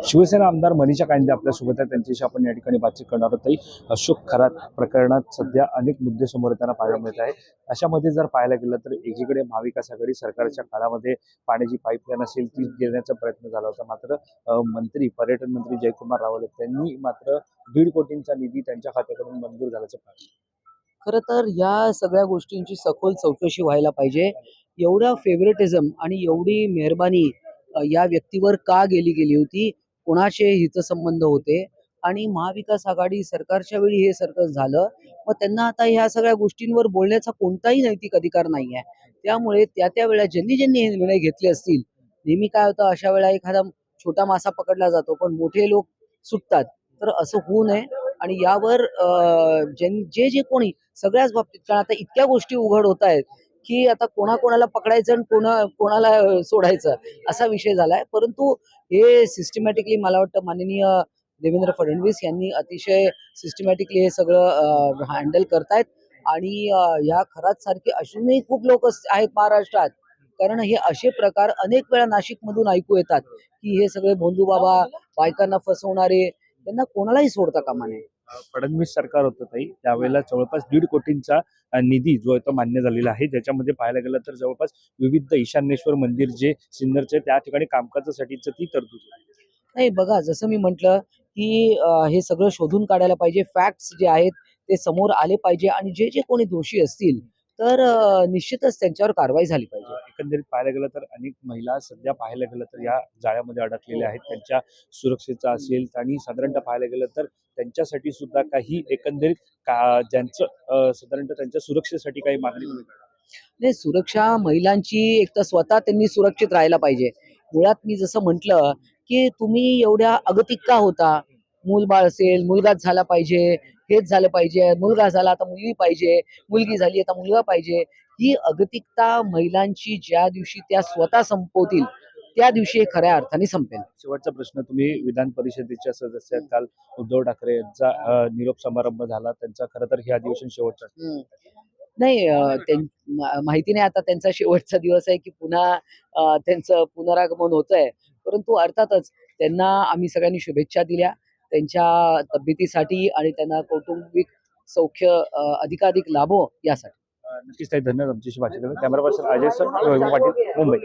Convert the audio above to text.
शिवसेना आमदार मनीषा कायंदे आपल्यासोबत आहेत, त्यांच्याशी आपण या ठिकाणी बातचीत करणार आहोत. अशोक खरात प्रकरणात सध्या अनेक मुद्दे समोर येताना पाहायला मिळत आहे. अशामध्ये जर पाहायला गेलं तर एकीकडे महाविकास आघाडी सरकारच्या काळामध्ये पाण्याची पाईपलाईन असेल ती देण्याचा प्रयत्न झाला होता, मात्र पर्यटन मंत्री जयकुमार रावल त्यांनी मात्र 1.5 कोटींचा निधी त्यांच्या खात्याकडून मंजूर झाल्याचं पाहिलं. खरं तर या सगळ्या गोष्टींची सखोल चौकशी व्हायला पाहिजे. एवढा फेवरेटिझम आणि एवढी मेहरबानी या व्यक्तीवर का गेली होती? कोणाचे हितसंबंध होते? आणि महाविकास आघाडी सरकारच्या वेळी हे सगळं झालं. मग त्यांना आता ह्या सगळ्या गोष्टींवर बोलण्याचा कोणताही नैतिक अधिकार नाही आहे. त्यामुळे त्या वेळेला ज्यांनी हे निर्णय घेतले असतील, नेहमी काय होतं अशा वेळेला एखादा छोटा मासा पकडला जातो, पण मोठे लोक सुटतात. तर असं होऊ नये आणि यावर जे कोणी सगळ्याच बाबतीत, कारण आता इतक्या गोष्टी उघड होत आहेत की आता कोणाला पकडायचं आणि कोणाला सोडायचं असा विषय झालाय. परंतु हे सिस्टमॅटिकली मला वाटतं माननीय देवेंद्र फडणवीस यांनी अतिशय सिस्टमॅटिकली हे सगळं हँडल करतायत. आणि या खरात सारखे अजूनही खूप लोक आहेत महाराष्ट्रात, कारण हे असे प्रकार अनेक वेळा नाशिकमधून ऐकू येतात की हे सगळे भोंदू बाबा बायकांना फसवणारे, त्यांना कोणालाही सोडता कामा नये. फडणवीस सरकार होतं ताई, त्यावेळेला जवळपास 1.5 कोटींचा निधी जो आहे तो मान्य झालेला आहे, ज्याच्यामध्ये पाहायला गेलं तर जवळपास विविध ईशान्येश्वर मंदिर जे सिन्नरचे त्या ठिकाणी कामकाजासाठीच ती तरतूद आहे. नाही बघा, जसं मी म्हटलं की हे सगळं शोधून काढायला पाहिजे. फॅक्ट्स जे आहेत ते समोर आले पाहिजे आणि जे कोणी दोषी असतील तर निश्चितच त्यांच्यावर कारवाई झाली पाहिजे. एकंदरीत पाहायला गेलं तर अनेक महिला सध्या पाहायला गेलं तर या जाळ्यामध्ये अडकलेल्या आहेत. त्यांच्या सुरक्षेचा असेल आणि साधारणतः पाहायला गेलं तर त्यांच्यासाठी सुद्धा काही एकंदरीत ज्यांचं साधारणतः त्यांच्या सुरक्षेसाठी काही मागणी नाही, सुरक्षा महिलांची एक तर स्वतः त्यांनी सुरक्षित राहायला पाहिजे. मुळात मी जसं म्हटलं की तुम्ही एवढ्या अगतिक का होता? मूलबाळ असेल, मुलगाच झाला पाहिजे, हेच झालं पाहिजे, मुलगा झाला आता मुलगी पाहिजे, मुलगी झाली आता मुलगा पाहिजे. ही अगतिकता महिलांची ज्या दिवशी त्या स्वतः संपवतील त्या दिवशी हे खऱ्या अर्थाने संपेल. शेवटचा प्रश्न, तुम्ही विधान परिषदेच्या सदस्य आहेत. काल उद्धव ठाकरे यांचा निरोप समारंभ झाला, त्यांचा खरं तर हे अधिवेशन शेवटचं. नाही, माहिती नाही आता त्यांचा शेवटचा दिवस आहे की पुन्हा त्यांचं पुनरागमन होतंय. परंतु अर्थातच त्यांना आम्ही सगळ्यांनी शुभेच्छा दिल्या त्यांच्या तब्येतीसाठी आणि त्यांना कौटुंबिक सौख्य अधिकाधिक लाभो यासाठी. नक्कीच ताई, धन्यवाद आमच्याशी बातचीत केली. Camera person Ajay sir, Patil, Mumbai.